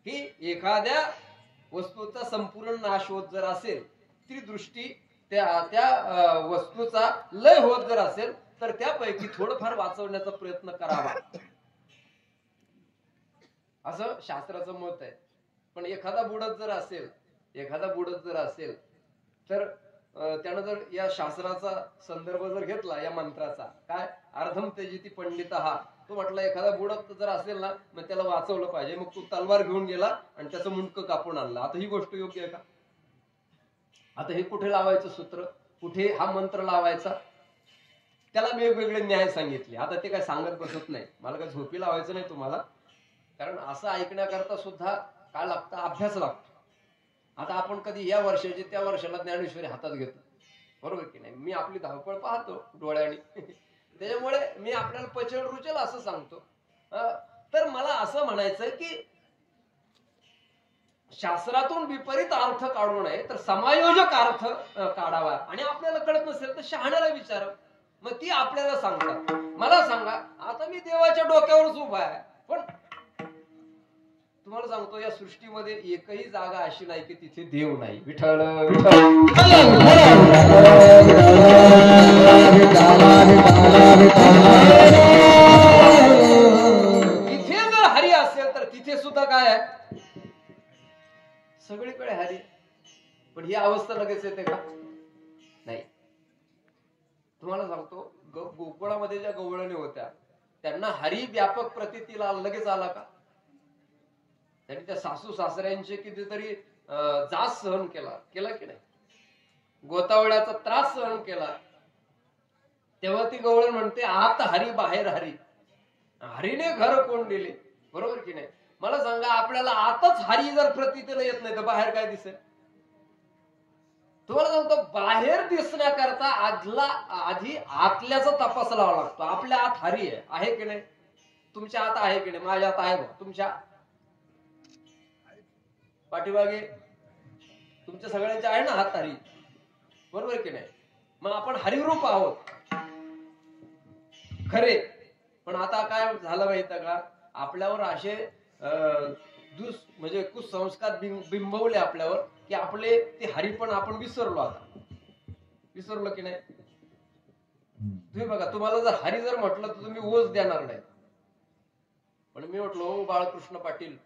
की एखाद्या वस्तूचा संपूर्ण नाश होत जर असेल, ती दृष्टी त्या वस्तूचा लय होत जर असेल, तर त्यापैकी थोडंफार वाचवण्याचा प्रयत्न करावा, असं शास्त्राचं मत आहे. पण एखादा बुडत जर असेल तर त्यानं जर या शास्त्राचा संदर्भ जर घेतला, या मंत्राचा, काय अर्धम त्यजति पंडिता, तो म्हटला एखादा बुडत जर असेल ना मग त्याला वाचवलं पाहिजे, मग तो तलवार घेऊन गेला आणि त्याचं मुंडकं कापून आणलं. आता ही गोष्ट योग्य आहे का? आता हे कुठे लावायचं सूत्र, कुठे हा मंत्र लावायचा, त्याला वेगवेगळे न्याय सांगितले. आता ते काय सांगत बसत नाही, मला काय झोपी लावायचं नाही तुम्हाला, कारण असं ऐकण्याकरता सुद्धा काय लागतं, अभ्यास लागतो. आता आपण कधी या वर्षाची त्या वर्षाला ज्ञानेश्वरी हातात घेतो, बरोबर की नाही? मी आपली धावपळ पाहतो डोळ्याने, त्याच्यामुळे मी आपल्याला पचन रुचेल असं सांगतो. तर मला असं म्हणायचं की शास्त्रातून विपरीत अर्थ काढू नये, तर समायोजक अर्थ काढावा. आणि आपल्याला कळत नसेल तर शहाण्याला विचार, मग ती आपल्याला सांगतात. मला सांगा, आता मी देवाच्या डोक्यावरच उभा आहे, पण तुम्हाला सांगतो या सृष्टीमध्ये एकही जागा अशी नाही की तिथे देव नाही. विठ्ठल इथे जर हरी असेल तर तिथे सुद्धा काय आहे, सगळीकडे हरी. पण ही अवस्था लगेच येते का? नाही. तुम्हाला सांगतो, गोकुळामध्ये ज्या गवळणी होत्या त्यांना हरी व्यापक प्रतीतीला लगेच आला का? त्यांनी त्या सासू सासऱ्यांचे कितीतरी जास सहन केला की नाही? गोतावळ्याचा त्रास सहन केला. तेव्हा ती गवळण म्हणते, आत हरी बाहेर हरी, हरीने घर कोण दिले, बरोबर की नाही? मला सांगा, आपल्याला आतच हरी जर प्रतीतीला येत नाही तर बाहेर काय दिसेल? तुम्हाला सांगतो, बाहेर दिसण्याकरता आधी आतल्याचा तपास लावा लागतो. आपल्या आत हरी आहे की नाही? तुमच्या आत आहे की नाही? माझ्या आत आहे बघ. तुमच्या पाठीमागे तुमच्या सगळ्यांच्या आहे ना हात हरी, बरोबर की नाही? मग आपण हरिरूप आहोत खरे. पण आता काय झालं माहिती का, आपल्यावर असे म्हणजे कुसंस्कार बिंबवले आपल्यावर की आपले ते हरी पण आपण विसरलो. आता विसरलो की नाही? तुम्ही बघा, तुम्हाला जर हरी जर म्हटलं तर तुम्ही ओझ देणार नाही. पण मी म्हटलो बाळकृष्ण पाटील,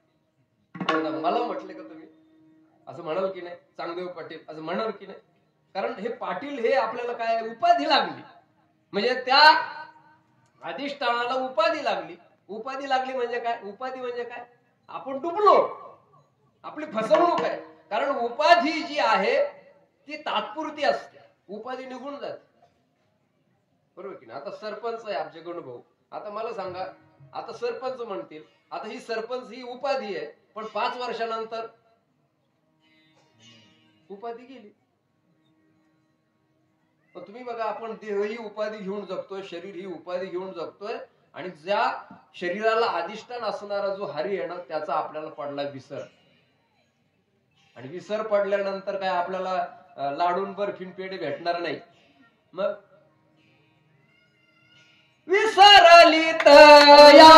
मला म्हटले का तुम्ही असं म्हणाल की नाही? चांगदेव पाटील असं म्हणाल की नाही? कारण हे पाटील हे आपल्याला काय उपाधी लागली, म्हणजे त्या अधिष्ठानाला उपाधी लागली. उपाधी लागली म्हणजे काय? उपाधी म्हणजे काय? आपण डुबलो, आपली फसवणूक आहे. कारण उपाधी जी आहे ती तात्पुरती असते, उपाधी निघून जाते, बरोबर की नाही? आता सरपंच आहे आमचे गणभाऊ. आता मला सांगा, आता सरपंच म्हणतील, आता ही सरपंच ही उपाधी आहे, पण 5 वर्षानंतर उपाधी गेली. पण तुम्ही बघा, आपण देह ही उपाधी घेऊन जगतोय, शरीर ही उपाधी घेऊन जगतोय, आणि ज्या शरीराला अधिष्ठान असणारा जो हरी आहे ना, त्याचा आपल्याला पडला विसर. आणि विसर पडल्यानंतर काय आपल्याला लाडून बर्फीन पेढे भेटणार नाही. मग विसरली तया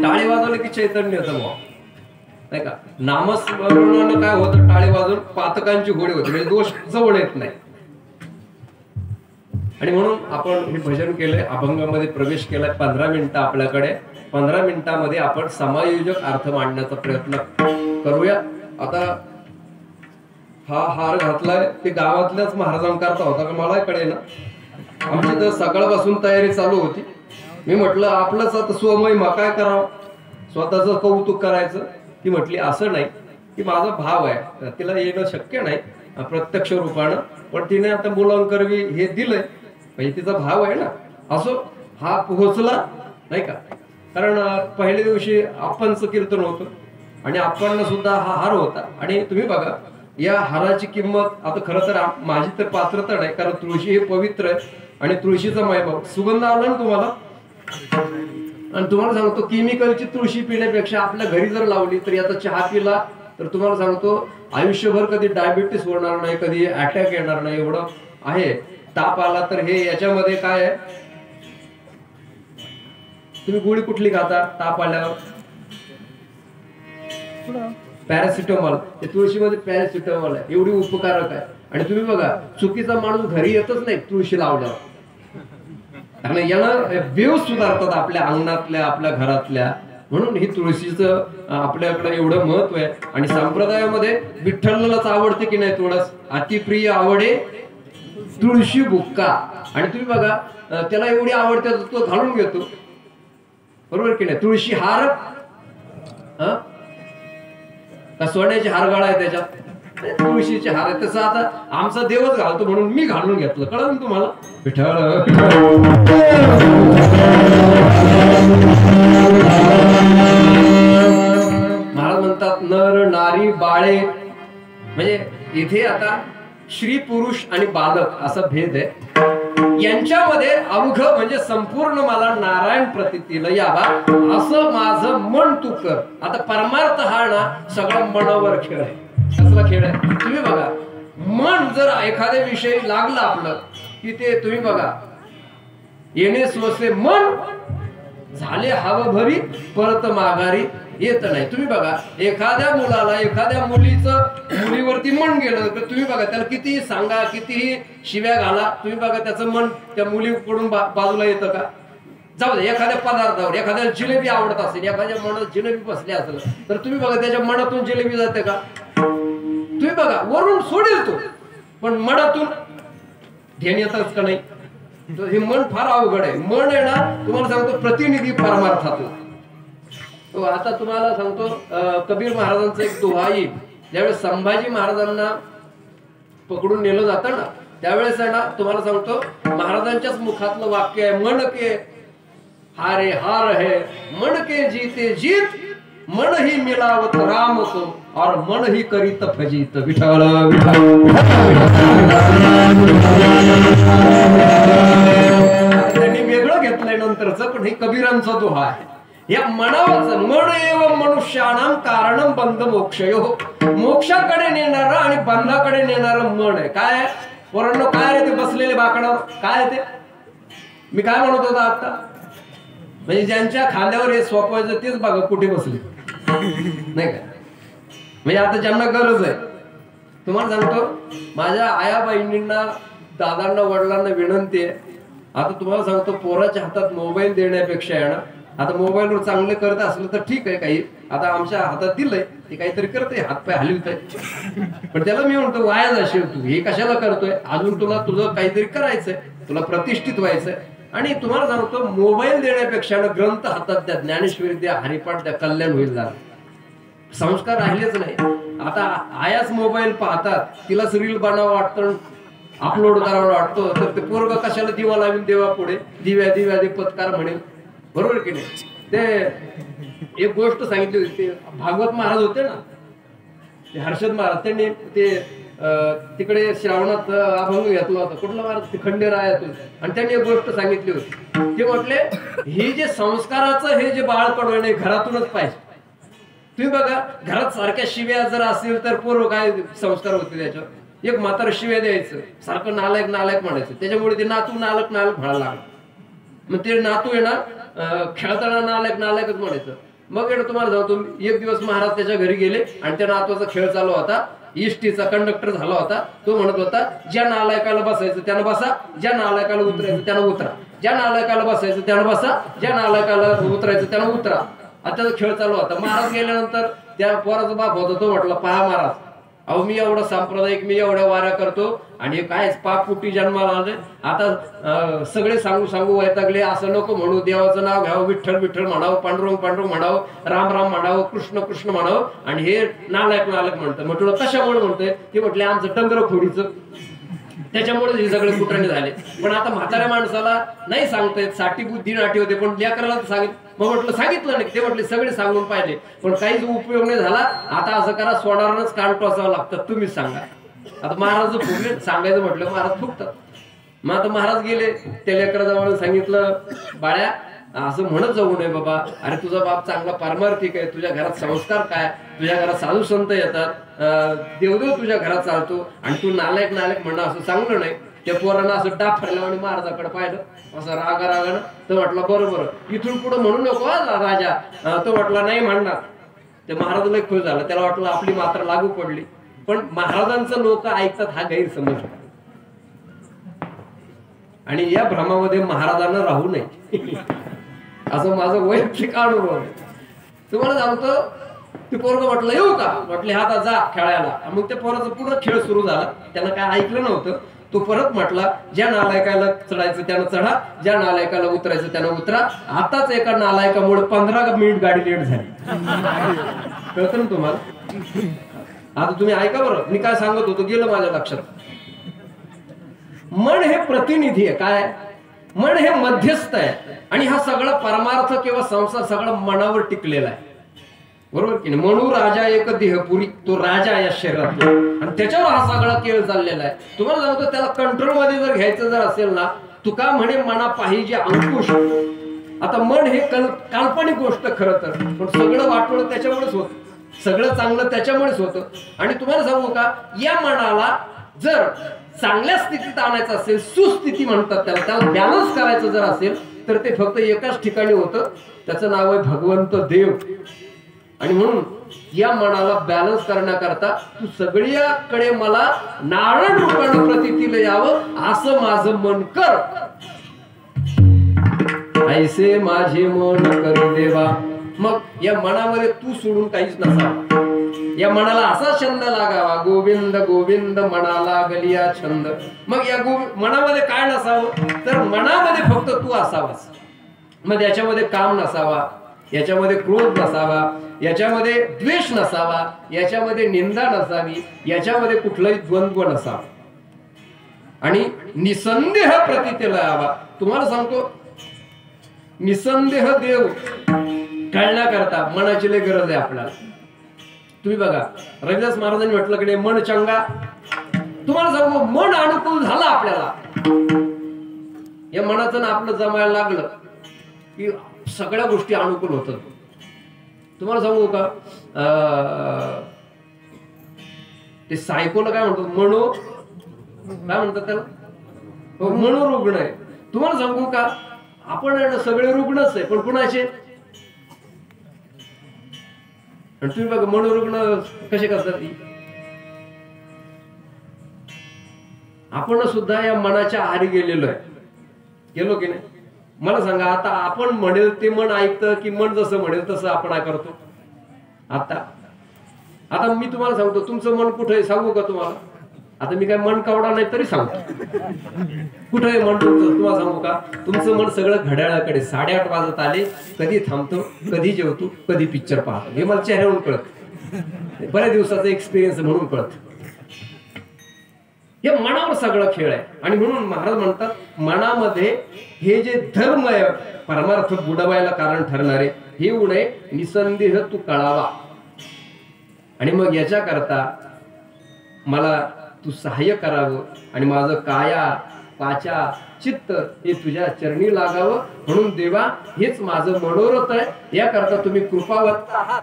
टाळी वाजवले की चैतन्य येतं नाही का? नामस्मरणानं काय होतं, टाळी वाजवून पातकांची घोडी होते, म्हणजे दोष जवळ येत नाही. आणि म्हणून आपण हे भजन केलंय, अभंगामध्ये प्रवेश केलाय. 15 मिनिटं आपल्याकडे, 15 मिनिटांमध्ये आपण समायोजक अर्थ मांडण्याचा प्रयत्न करूया. आता हा हार घातलाय ते गावातल्याच महाराजांकरता होता का मला कळे ना. आमची तर सकाळपासून तयारी चालू होती. मी म्हटलं आपलंच आता स्वमहिमा काय करावं, स्वतःच कौतुक करायचं. ती म्हटली असं नाही की माझा भाव आहे, तिला येणं शक्य नाही प्रत्यक्ष रूपानं, पण तिने आता मुलांकरवी हे दिलंय म्हणजे तिचा भाव आहे ना. असो, हा पोहोचला नाही का. कारण पहिल्या दिवशी आपणचं कीर्तन होतं आणि आपण सुद्धा हा हार होता. आणि तुम्ही बघा या हाराची किंमत आता खरं तर माझी तर पात्रता नाही, कारण तुळशी हे पवित्र आहे आणि तुळशीचा महिमा. सुगंध आला ना तुम्हाला, आणि तुम्हाला सांगतो केमिकलची तुळशी पिण्यापेक्षा आपल्या घरी जर लावली तर याचा चहा पिला तर तुम्हाला सांगतो आयुष्यभर कधी डायबिटीस होणार नाही, कधी अटॅक येणार नाही, एवढं आहे. ताप आला तर हे याच्यामध्ये काय आहे, तुम्ही गोळी कुठली खाता ताप आल्यावर, पॅरासिटामॉल. ते तुळशीमध्ये पॅरासिटामॉल आहे, एवढी उपकारक आहे. आणि तुम्ही बघा चुकीचा माणूस घरी येतच नाही तुळशी लावल्यावर, कारण याला वेव सुधारतात आपल्या अंगणातल्या आपल्या घरातल्या. म्हणून ही तुळशीचं आपल्याकडे एवढं महत्व आहे. आणि संप्रदायामध्ये विठ्ठलालाच आवडते की नाही तुळस, अतिप्रिय आवडे तुळशी बुक्का. आणि तुम्ही बघा त्याला एवढी आवडते तो घालून घेतो, बरोबर की नाही. तुळशी हार का सोन्याचे हार गाळा आहे त्याच्यात, तुळशीचे हार आहे. तसं आता आमचा देवच घालतो म्हणून मी घालून घेतलं, कळलं ना तुम्हाला. विठ्ठल महाराज म्हणतात नर नारी बाळे, म्हणजे इथे आता श्री पुरुष आणि बालक असा भेद आहे. यांच्यामध्ये अवघ म्हणजे संपूर्ण मला नारायण प्रतीतील यावा असं माझं मन तू कर. आता परमार्थ हा ना सगळं मनावर खेळ आहे. कसला खेळ आहे तुम्ही बघा. मन जर एखाद्या विषयी लागलं आपलं की ते तुम्ही बघा येणे स्वसे मन झाले हवं भरी परत माघारी येत नाही. तुम्ही बघा एखाद्या मुलाला एखाद्या मुलीवरती मन गेलं तर तुम्ही बघा त्याला कितीही सांगा कितीही शिव्या घाला, तुम्ही बघा त्याचं मन त्या मुलीकडून बाजूला येतं का. जाऊ दे एखाद्या पदार्थावर एखाद्याला जिलेबी आवडत असेल, एखाद्या मनात जिलेबी बसली असेल तर तुम्ही बघा त्याच्या मनातून जिलेबी जाते का. तुम्ही बघा वरून सोडेल तो, पण मनातून ध्यान येतच का नाही. हे मन फार अवघड आहे. मन आहे ना तुम्हाला सांगतो प्रतिनिधी परमार्थातून. आता तुम्हाला सांगतो कबीर महाराजांचा एक दोहा येईल. ज्यावेळेस संभाजी महाराजांना पकडून नेलं जातं ना त्यावेळेस आहे ना तुम्हाला सांगतो महाराजांच्याच मुखातलं वाक्य आहे, मन के हारे हार है मन के जीते जीत मन ही मिलावत राम को और मन ही करीत फजित. विठ्ठल त्यांनी वेगळं घेतलंय नंतरच, पण हे कबीरांचा दोहा आहे. या मनावरच मन एव मनुष्यानां कारणं बंध मोक्षयो, मोक्षाकडे नेणारं आणि बंधाकडे नेणारं मन आहे. काय पोरांनो काय रे ते बसलेले बाकडावर काय ते मी काय म्हणत होतो आता, म्हणजे ज्यांच्या खांद्यावर हे सोपवायचं तेच बघा कुठे बसले नाही का. म्हणजे आता ज्यांना गरज आहे तुम्हाला सांगतो माझ्या आया बहिणींना दादांना वडिलांना विनंती आहे. आता तुम्हाला सांगतो पोराच्या हातात मोबाईल देण्यापेक्षा आहे ना आता मोबाईलवर चांगले करत असलं तर ठीक आहे. काही आता आमच्या हातात दिलंय ते काहीतरी करते हातपाय हलवत आहे, पण त्याला मी म्हणतो वाया जाशील तू हे कशाला करतोय. अजून तुला तुझं काहीतरी करायचंय, तुला प्रतिष्ठित व्हायचंय. आणि तुम्हाला सांगतो मोबाईल देण्यापेक्षा ग्रंथ हातात द्या, ज्ञानेश्वरी द्या, हरिपाठ द्या, कल्याण होईल. झालं संस्कार राहिलेच नाही. आता आयाच मोबाईल पाहतात, तिला रील बनावं वाटतं, अपलोड करावं वाटतं, तर ते पोरग कशाला दिवा लावीन देवा पुढे दिव्या दिव्या दे पत्कार म्हणेल, बरोबर की नाही. ते एक गोष्ट सांगितली होती, ते भागवत महाराज होते ना ते हर्षद महाराज, त्यांनी ते तिकडे श्रावणात अभंग घेतला होता. कुठला महाराज खंडेरायातून, आणि त्यांनी एक गोष्ट सांगितली होती. ते म्हटले हे जे संस्काराचं हे जे बाळकडू आहे घरातूनच पाहिजे. तुम्ही बघा घरात सारख्या शिव्या जर असेल तर पोरं काय संस्कार होते त्याच्यावर. एक म्हातारा शिव्या द्यायचं, सारखं नालायक नालायक म्हणायचं, त्याच्यामुळे ते नातू नालक नालक म्हणायला लागलं. मग ते नातू आहे ना खेळताना नालायक नालायकच म्हणायचं. मग तुम्हाला सांगतो एक दिवस महाराज त्याच्या घरी गेले आणि त्या नातवाचा खेळ चालू होता. इष्टीचा कंडक्टर झाला होता. तो म्हणत होता ज्या नालायकाला बसायचं त्यानं बसा, ज्या नालायकाला उतरायचं त्यानं उतरा, ज्या नालायकाला बसायचं त्यानं बसा, ज्या नालायकाला उतरायचं त्यानं उतरा. आता खेळ चालू होता. महाराज गेल्यानंतर त्या पोराचा बाप होता, तो म्हटला पहा महाराज अहो मी एवढं सांप्रदायिक, मी एवढ्या वाऱ्या करतो आणि काय पाप पुटी जन्माला आले, आता सगळे सांगू सांगू वैतागले, असं नको म्हणू, देवाचं नाव घ्यावं, विठ्ठल विठ्ठल म्हणावं, पांडुरंग पांडुरंग म्हणावं, राम राम म्हणावं, कृष्ण कृष्ण म्हणावं, आणि हे नालायक नालायक म्हणतं. म्हटलं कशामुळे म्हणतोय? ते म्हटले आमचं डंगर फोडीचं, त्याच्यामुळे हे सगळे कुटाणे झाले. पण आता म्हाताऱ्या माणसाला नाही सांगता येत, साठी बुद्धी नाटी होते, पण लेकराला सांगितलं. मग म्हटलं सांगितलं नाही, ते म्हटले सगळे सांगून पाहिले पण काहीच उपयोग नाही झाला. आता असं करा, सोनारानंच कान टोचावं लागतं, तुम्हीच सांगा. आता महाराज फुगले, सांगायचं म्हटलं महाराज फुगतात. मग आता महाराज गेले, त्या लेकराजवळ सांगितलं, बाळ्या असं म्हणत जाऊ नये बाबा, अरे तुझा बाप चांगला पारमार्थिक आहे, तुझ्या घरात संस्कार काय, तुझ्या घरात साधू संत येतात, देवदेव तुझ्या घरात चालतो, आणि तू नालायक नालायक म्हणणं असं चांगलं नाही. त्या पोरानं असं डाफ फिरला आणि महाराजाकडे पाहिलं असं रागानं. तर म्हटलं बरोबर, इथून पुढे म्हणू नको राजा. तो म्हटला नाही म्हणणार. ते महाराजाला खुश झालं, त्याला वाटलं आपली मात्र लागू पडली. पण महाराजांचं लोक ऐकतात हा गैरसमज, आणि या भ्रमामध्ये महाराजांना राहू नये असं माझं वैयक्तिक अनुभव आहे. तुम्हाला सांगतो, ते पोरगं म्हटलं येऊ का? म्हटले हा आता जा खेळायला. मग त्या पोराचा पुढे खेळ सुरू झाला, त्यानं काय ऐकलं नव्हतं. तो परत म्हटला, ज्या नालायकाला चढायचं त्यानं चढा, ज्या नालायकाला उतरायचं त्यानं उतरा. आताच एका नालायकामुळे 15 मिनिट गाडी लेट झाली. कळतं ना तुम्हाला? आता तुम्ही ऐका बरं, मी काय सांगत होतो गेलं माझ्या लक्षात. मन हे प्रतिनिधी आहे. काय मन हे मध्यस्थ आहे, आणि हा सगळा परमार्थ किंवा संसार सगळं मनावर टिकलेला आहे, बरोबर की नाही? म्हणून राजा एक देहपुरी, तो राजा या शहरात, आणि त्याच्यावर हा सगळा खेळ चाललेला आहे. तुम्हाला सांगतो, त्याला कंट्रोल मध्ये जर घ्यायचं जर असेल ना, तुका म्हणे मना पाहिजे अंकुश. आता मन हे काल्पनिक गोष्ट खरं तर, पण सगळं वाटोळ त्याच्यामुळेच होत, सगळं चांगलं त्याच्यामुळेच होतं. आणि तुम्हाला सांगू का, या मनाला जर चांगल्या स्थितीत आणायचं असेल, सुस्थिती म्हणतात त्याला, त्याला बॅलन्स करायचं जर असेल, तर ते फक्त एकाच ठिकाणी होतं. त्याचं नाव आहे भगवंत देव. आणि म्हणून या मनाला बॅलन्स करण्याकरता तू सगळ्याकडे मला नारायण रूपानं प्रतितीला यावं असं माझं मन कर. ऐसे माझे मन कर देवा. मग या मनामध्ये तू सोडून काहीच नसावा. या मनाला असा छंद लागावा, गोविंद गोविंद म्हणा लागलिया छंद. मग या मनामध्ये काय नसावं, तर मनामध्ये फक्त तू असावास. मग याच्यामध्ये काम नसावा, याच्यामध्ये क्रोध नसावा, याच्यामध्ये द्वेष नसावा, याच्यामध्ये निंदा नसावी, याच्यामध्ये कुठलाही द्वंद्व नसावा, आणि निसंदेह प्रतितेला यावा. तुम्हाला सांगतो, निसंदेह देव कळण्याकरता मनाची लय गरज आहे आपल्याला. तुम्ही बघा, रविदास महाराजांनी म्हटलं की मन चंगा. तुम्हाला सांगू, मन अनुकूल झालं आपल्याला, या मनाचं ना आपलं जमायला लागलं की सगळ्या गोष्टी अनुकूल होतात. तुम्हाला सांगू का, ते सायकोला काय म्हणतात, काय म्हणतात त्याला, मनोरुग्ण आहे. तुम्हाला सांगू का, आपण सगळे रुग्णच आहे, पण कुणाचे? तुम्ही बघा, मनोरुग्ण कसे करतात. आपण सुद्धा या मनाच्या आहारी गेलेलो आहे, गेलो की नाही? मला सांगा, आता आपण म्हणेल ते मन ऐकतं की मन जसं म्हणेल तसं आपण काय करतो? आता मी तुम्हाला सांगतो, तुमचं मन कुठे आहे सांगू का तुम्हाला? आता मी काय मन कावडा नाही तरी सांगतो कुठे आहे मन तुमचं. तुम्हाला सांगू का, तुमचं मन सगळं घड्याळाकडे. 8:30 वाजत आले, कधी थांबतो, कधी जेवतो, कधी पिक्चर पाहतो, हे मला चेहऱ्यावरून कळत. बऱ्याच दिवसाचा एक्सपिरियन्स म्हणून कळत. हे मनावर सगळं खेळ आहे. आणि म्हणून महाराज म्हणतात, मनामध्ये हे जे धर्म आहे, परमार्थ बुडवायला कारण ठरणारे, हे उणे निसंदेह तू कळावा. आणि मग याच्या करता मला तू सहाय्य करावं, आणि माझं काया वाचा चित्त हे तुझ्या चरणी लागावं. म्हणून देवा, हेच माझं मनोरथ आहे. याकरता तुम्ही कृपावंत आहात.